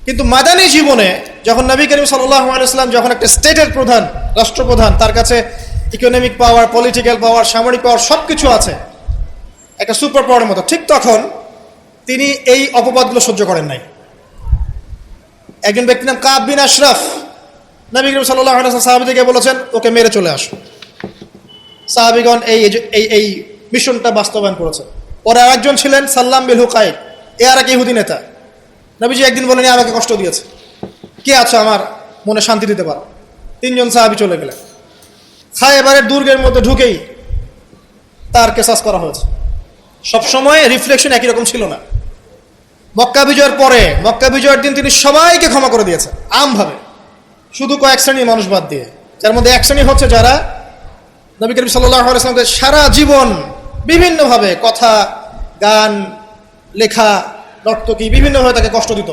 কিন্তু মাদানী জীবনে যখন নবী করিম সাল্লাল্লাহু আলাইহি ওয়াসাল্লাম যখন একটা স্টেটের প্রধান, রাষ্ট্রপ্রধান, তার কাছে ইকোনমিক পাওয়ার, পলিটিক্যাল পাওয়ার, সামরিক পাওয়ার সব কিছু আছে একটা সুপার পাওয়ারের মতো, ঠিক তখন তিনি এই অপবাদগুলো সহ্য করেন নাই। একজন ব্যক্তির নাম কাব বিন আশরাফ, নবী করিম সাল্লাল্লাহু আলাইহি ওয়াসাল্লাম সাহাবীদেরকে বলেছেন ওকে মেরে চলে আসো। সাহাবীগণ এই মিশনটা বাস্তবায়ন করেছে। পরে আরেকজন ছিলেন সাল্লাম বিল হুকাইক, এ আর এক ইহুদি নেতা। নবীজি একদিন বলেন আমাকে কষ্ট দিয়েছে, কে আছে আমার মনে শান্তি দিতে পারো? তিনজন সাহাবী চলে গেলেন। খায়বারের দুর্গের মধ্যে ঢুকেই তার কেসাস করা হয়েছে। সবসময় রিফ্লেকশন একই রকম ছিল না। মক্কা বিজয়ের পরে, মক্কা বিজয়ের দিন তিনি সবাইকে ক্ষমা করে দিয়েছেন আমভাবে, শুধু কয়েক শ্রেণীর মানুষ বাদ দিয়ে। যার মধ্যে এক শ্রেণী হচ্ছে যারা নবী করিম সাল্লাল্লাহু আলাইহি ওয়াসাল্লামকে সারা জীবন বিভিন্নভাবে কথা, গান, লেখা, নর্তকী বিভিন্নভাবে তাকে কষ্ট দিত।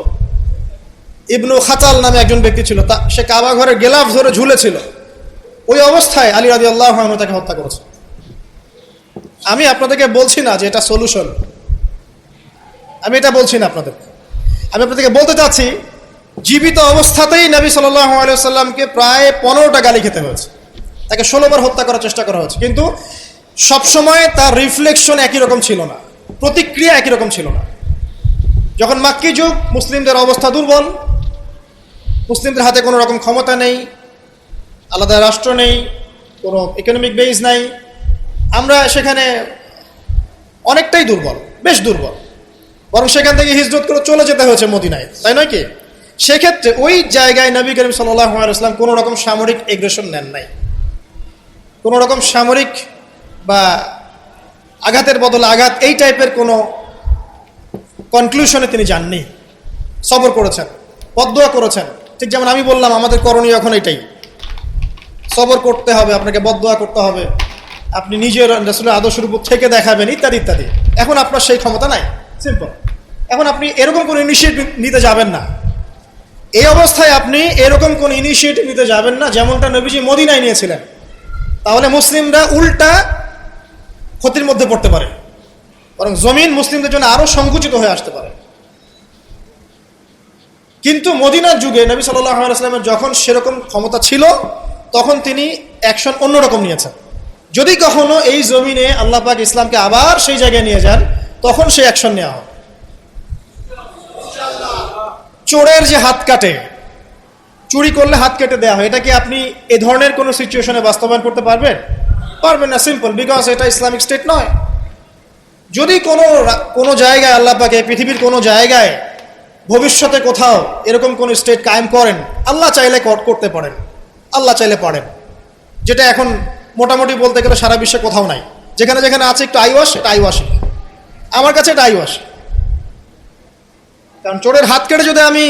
ইবনু খাতাল নামে একজন ব্যক্তি ছিল, সে কাবা ঘরের গেলাফ ধরে ঝুলেছিল। ওই অবস্থায় আলী রাদিয়াল্লাহু আনহু তাকে হত্যা করেছে। আমি আপনাদেরকে বলছি না যে এটা সলিউশন, আমি এটা বলছি না আপনাদেরকে। আমি আপনাদেরকে বলতে চাচ্ছি জীবিত অবস্থাতেই নবী সাল্লাল্লাহু আলাইহি ওয়াসাল্লামকে প্রায় 15টা গালি খেতে হয়েছে, তাকে 16 বার হত্যা করার চেষ্টা করা হয়েছে, কিন্তু সবসময় তার রিফ্লেকশন একই রকম ছিল না, প্রতিক্রিয়া একই রকম ছিল না। যখন মাক্কি যুগ, মুসলিমদের অবস্থা দুর্বল, মুসলিমদের হাতে কোনো রকম ক্ষমতা নেই, আলাদা রাষ্ট্র নেই, কোনো ইকোনমিক বেস নাই, আমরা সেখানে অনেকটাই দুর্বল, বেশ দুর্বল। বরং সেখান থেকে হিজরত করে চলে যেতে হয়েছে মদিনায়, তাই নয় কি? সেক্ষেত্রে ওই জায়গায় নবী করিম সাল্লাল্লাহু আলাইহি ওয়াসাল্লাম কোনো রকম সামরিক এগ্রেশন নেন নাই, কোনো রকম সামরিক বা আঘাতের বদলে আঘাত, এই টাইপের কোনো কনক্লুশনে তিনি যাননি। সবর করেছেন, বদদোয়া করেছেন। ঠিক যেমন আমি বললাম আমাদের করণীয় এখন এটাই, সবর করতে হবে, আপনাকে বদদোয়া করতে হবে, আপনি নিজের রাসূলের আদর্শের উপর থেকে দেখাবেন, ইত্যাদি ইত্যাদি। এখন আপনার সেই ক্ষমতা নাই, সিম্পল। এখন আপনি এরকম কোনো ইনিশিয়েটিভ নিতে যাবেন না। এই অবস্থায় আপনি এরকম কোন ইনিশিয়েটিভ নিতে যাবেন না যেমনটা নবীজি মদিনায় নিয়েছিলেন, তাহলে মুসলিমরা উল্টা ক্ষতির মধ্যে পড়তে পারে, বরং জমিন মুসলিমদের জন্য আরো সংকুচিত হয়ে আসতে পারে। কিন্তু মদিনার যুগে নবী সাল্লাল্লাহু আলাইহি ওয়াসাল্লামের যখন সেরকম ক্ষমতা ছিল, তখন তিনি অ্যাকশন অন্যরকম নিয়েছেন। যদি কখনো এই জমিনে আল্লাহ পাক ইসলামকে আবার সেই জায়গায় নিয়ে যান, তখন সেই অ্যাকশন নেওয়া হয়। চোরের যে হাত কাটে, চুরি করলে হাত কেটে দেওয়া হয়, এটা কি আপনি এ ধরনের কোনো সিচুয়েশনে বাস্তবায়ন করতে পারবেন? পারবেন না, সিম্পল, বিকজ এটা ইসলামিক স্টেট নয়। যদি কোনো জায়গায় আল্লাহ পাক পৃথিবীর কোনো জায়গায় ভবিষ্যতে কোথাও এরকম কোন স্টেট কায়েম করেন, আল্লাহ চাইলে করতে পারেন, আল্লাহ চাইলে পারেন, যেটা এখন মোটামুটি বলতে গেলে সারা বিশ্বে কোথাও নাই। যেখানে যেখানে আছে একটু আইওয়াস, এটা আইওয়াসই, আমার কাছে এটা আইওয়াস। কারণ চোরের হাত কেটে যদি আমি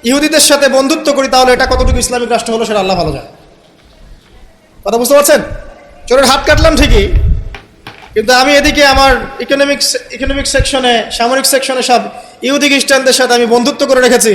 ইহুদিদের সাথে বন্ধুত্ব করি, তাহলে এটা কতটুকু ইসলামিক রাষ্ট্র হলো সেটা আল্লাহ ভালো জানে। কথা বুঝতে পারছেন? চোরের হাত কাটলাম ঠিকই, কিন্তু আমি এদিকে আমার ইকোনমিক সেকশনে, সামরিক সেকশনে সব ইহুদি খ্রিস্টানদের সাথে আমি বন্ধুত্ব করে রেখেছি,